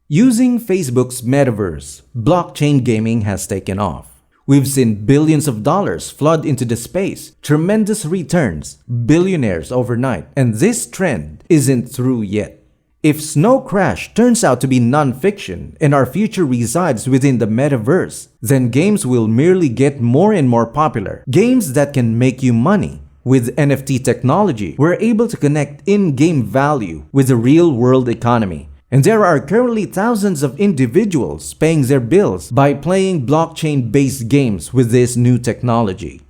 Using Facebook's Metaverse, blockchain gaming has taken off. We've seen billions of dollars flood into the space, tremendous returns, billionaires overnight, and this trend isn't through yet. If Snow Crash turns out to be non-fiction and our future resides within the Metaverse, then games will merely get more and more popular. Games that can make you money. With NFT technology, we're able to connect in-game value with the real-world economy. And there are currently thousands of individuals paying their bills by playing blockchain-based games with this new technology.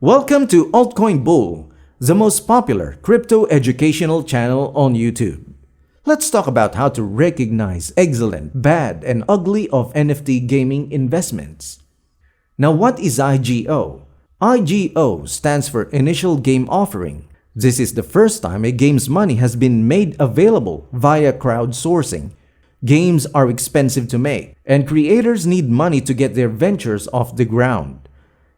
Welcome to Altcoin Bull, the most popular crypto educational channel on YouTube. Let's talk about how to recognize excellent, bad, and ugly of NFT gaming investments. Now, what is IGO? IGO stands for Initial Game Offering. This is the first time a game's money has been made available via crowdsourcing. Games are expensive to make, and creators need money to get their ventures off the ground.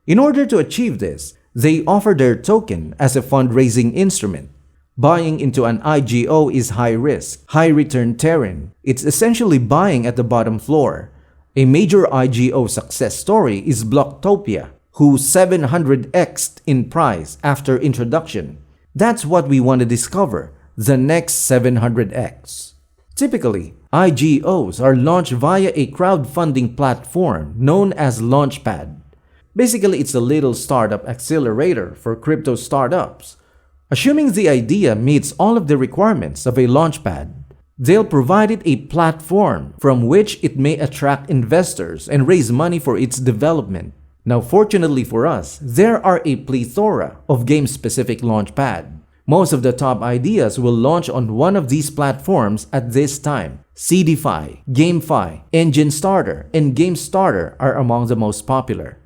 In order to achieve this, they offer their token as a fundraising instrument. Buying into an IGO is high risk, high return terrain. It's essentially buying at the bottom floor. A major IGO success story is Blocktopia, who 700x'd in price after introduction. That's what we want to discover, the next 700x. Typically, IGOs are launched via a crowdfunding platform known as Launchpad. Basically, it's a little startup accelerator for crypto startups. Assuming the idea meets all of the requirements of a launchpad, they'll provide it a platform from which it may attract investors and raise money for its development. Now, fortunately for us, there are a plethora of game-specific launchpad. Most of the top ideas will launch on one of these platforms at this time. CDFi, GameFi, Engine Starter, and GameStarter are among the most popular.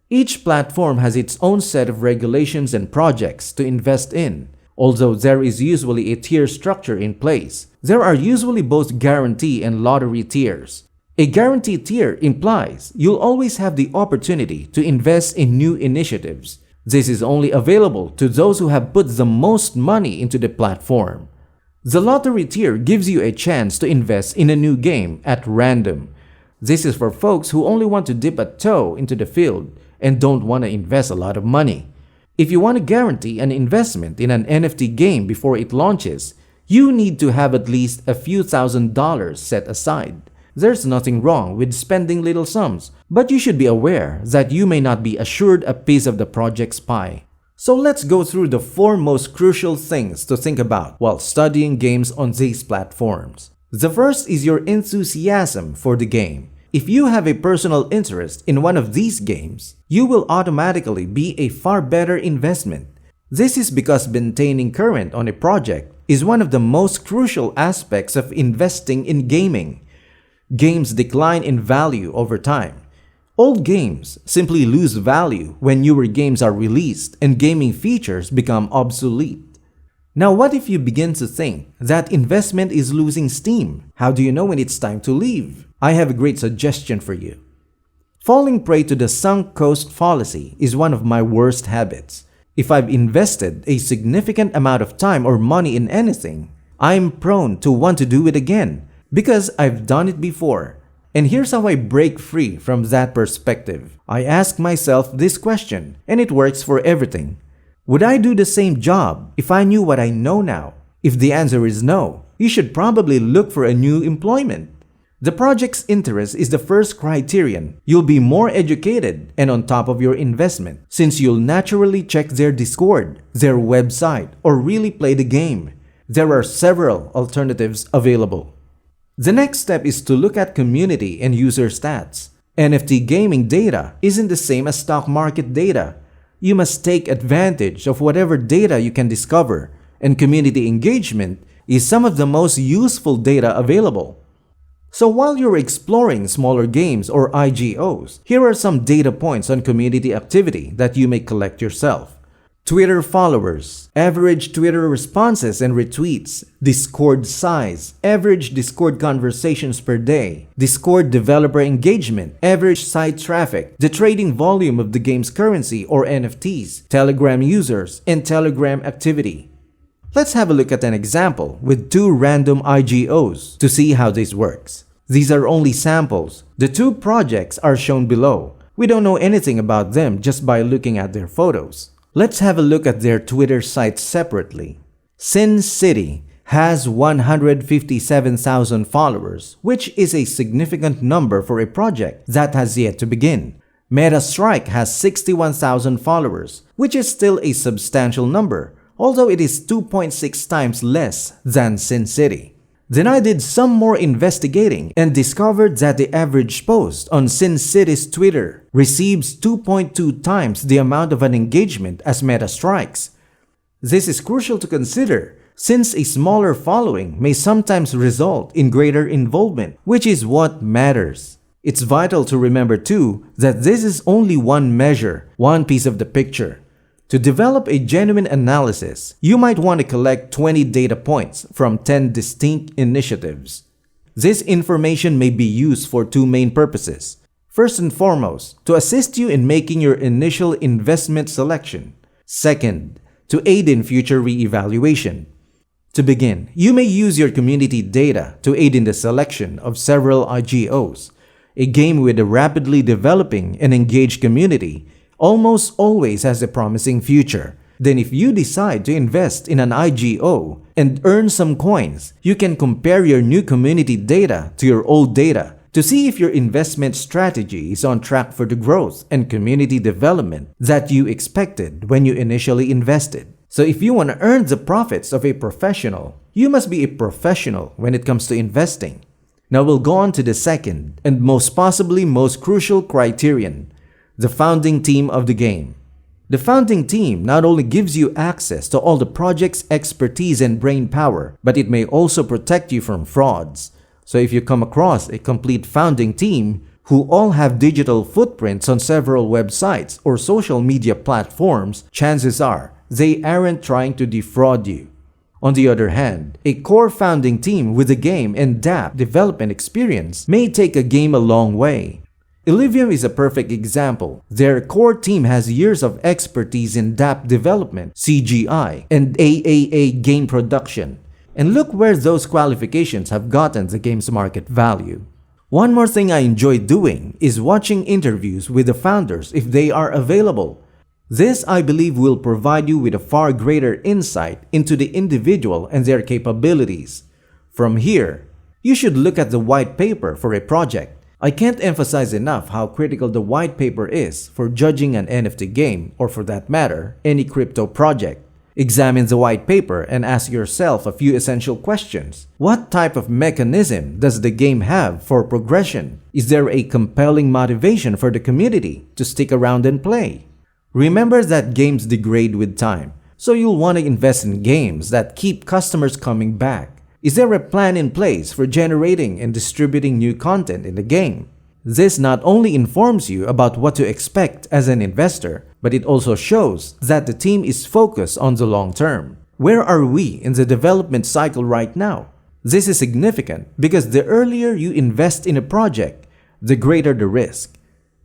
Each platform has its own set of regulations and projects to invest in. Although there is usually a tier structure in place, there are usually both guarantee and lottery tiers. A guarantee tier implies you'll always have the opportunity to invest in new initiatives. This is only available to those who have put the most money into the platform. The lottery tier gives you a chance to invest in a new game at random. This is for folks who only want to dip a toe into the field and don't want to invest a lot of money. If you want to guarantee an investment in an NFT game before it launches, you need to have at least a few $1,000s set aside. There's nothing wrong with spending little sums, but you should be aware that you may not be assured a piece of the project's pie. So let's go through the 4 most crucial things to think about while studying games on these platforms. The first is your enthusiasm for the game. If you have a personal interest in one of these games, you will automatically be a far better investment. This is because maintaining current on a project is one of the most crucial aspects of investing in gaming. Games decline in value over time. Old games simply lose value when newer games are released and gaming features become obsolete. Now, what if you begin to think that investment is losing steam? How do you know when it's time to leave? I have a great suggestion for you. Falling prey to the sunk cost fallacy is one of my worst habits. If I've invested a significant amount of time or money in anything, I'm prone to want to do it again because I've done it before. And here's how I break free from that perspective. I ask myself this question, and it works for everything. Would I do the same job if I knew what I know now? If the answer is no, you should probably look for a new employment. The project's interest is the first criterion. You'll be more educated and on top of your investment, since you'll naturally check their Discord, their website, or really play the game. There are several alternatives available. The next step is to look at community and user stats. NFT gaming data isn't the same as stock market data. You must take advantage of whatever data you can discover, and community engagement is some of the most useful data available. So while you're exploring smaller games or IGOs, here are some data points on community activity that you may collect yourself. Twitter followers, average Twitter responses and retweets, Discord size, average Discord conversations per day, Discord developer engagement, average site traffic, the trading volume of the game's currency or NFTs, Telegram users, and Telegram activity. Let's have a look at an example with 2 random IGOs to see how this works. These are only samples. The 2 projects are shown below. We don't know anything about them just by looking at their photos. Let's have a look at their Twitter sites separately. Sin City has 157,000 followers, which is a significant number for a project that has yet to begin. Metastrike has 61,000 followers, which is still a substantial number, although it is 2.6 times less than Sin City. Then I did some more investigating and discovered that the average post on Sin City's Twitter receives 2.2 times the amount of an engagement as Metastrike's. This is crucial to consider, since a smaller following may sometimes result in greater involvement, which is what matters. It's vital to remember too that this is only one measure, one piece of the picture. To develop a genuine analysis, you might want to collect 20 data points from 10 distinct initiatives. This information may be used for 2 main purposes. First and foremost, to assist you in making your initial investment selection. Second, to aid in future re-evaluation. To begin, you may use your community data to aid in the selection of several IGOs. A game with a rapidly developing and engaged community almost always has a promising future. Then if you decide to invest in an IGO and earn some coins, you can compare your new community data to your old data to see if your investment strategy is on track for the growth and community development that you expected when you initially invested. So if you want to earn the profits of a professional, you must be a professional when it comes to investing. Now we'll go on to the second and most possibly most crucial criterion: the founding team of the game. The founding team not only gives you access to all the project's expertise and brain power, but it may also protect you from frauds. So if you come across a complete founding team who all have digital footprints on several websites or social media platforms, chances are they aren't trying to defraud you. On the other hand, a core founding team with a game and dApp development experience may take a game a long way. Illivium is a perfect example. Their core team has years of expertise in dApp development, CGI, and AAA game production. And look where those qualifications have gotten the game's market value. One more thing I enjoy doing is watching interviews with the founders if they are available. This, I believe, will provide you with a far greater insight into the individual and their capabilities. From here, you should look at the white paper for a project. I can't emphasize enough how critical the white paper is for judging an NFT game, or for that matter, any crypto project. Examine the white paper and ask yourself a few essential questions. What type of mechanism does the game have for progression? Is there a compelling motivation for the community to stick around and play? Remember that games degrade with time, so you'll want to invest in games that keep customers coming back. Is there a plan in place for generating and distributing new content in the game? This not only informs you about what to expect as an investor, but it also shows that the team is focused on the long term. Where are we in the development cycle right now? This is significant because the earlier you invest in a project, the greater the risk.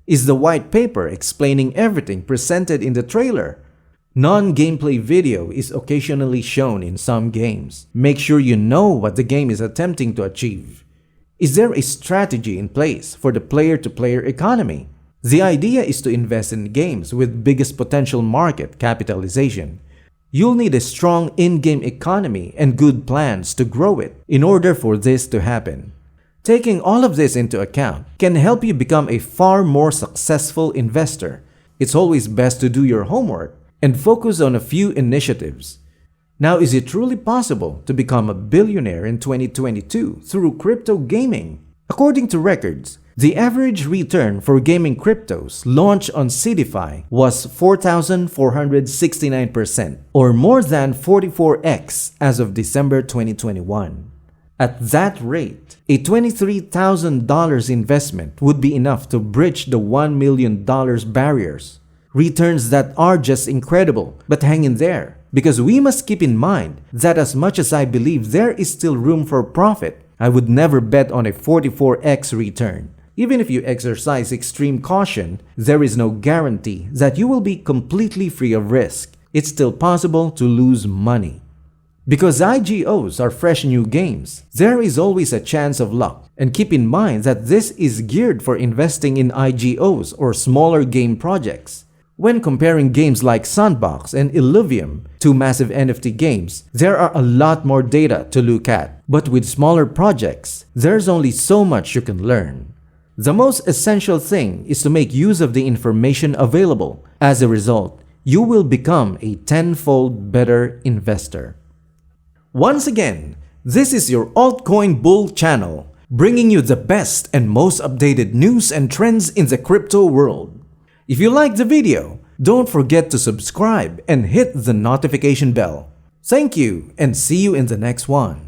Is the white paper explaining everything presented in the trailer? Non-gameplay video is occasionally shown in some games. Make sure you know what the game is attempting to achieve. Is there a strategy in place for the player-to-player economy? The idea is to invest in games with biggest potential market capitalization. You'll need a strong in-game economy and good plans to grow it in order for this to happen. Taking all of this into account can help you become a far more successful investor. It's always best to do your homework and focus on a few initiatives. Now, is it truly possible to become a billionaire in 2022 through crypto gaming? According to records, the average return for gaming cryptos launched on CDFI was 4,469%, or more than 44x as of December 2021. At that rate, a $23,000 investment would be enough to bridge the $1 million barriers. Returns that are just incredible, but hang in there, because we must keep in mind that as much as I believe there is still room for profit, I would never bet on a 44x return. Even if you exercise extreme caution, there is no guarantee that you will be completely free of risk. It's still possible to lose money. Because IGOs are fresh new games, there is always a chance of luck. And keep in mind that this is geared for investing in IGOs or smaller game projects. When comparing games like Sandbox and Illuvium, two massive NFT games, there are a lot more data to look at. But with smaller projects, there's only so much you can learn. The most essential thing is to make use of the information available. As a result, you will become a tenfold better investor. Once again, this is your Altcoin Bull channel, bringing you the best and most updated news and trends in the crypto world. If you liked the video, don't forget to subscribe and hit the notification bell. Thank you and see you in the next one.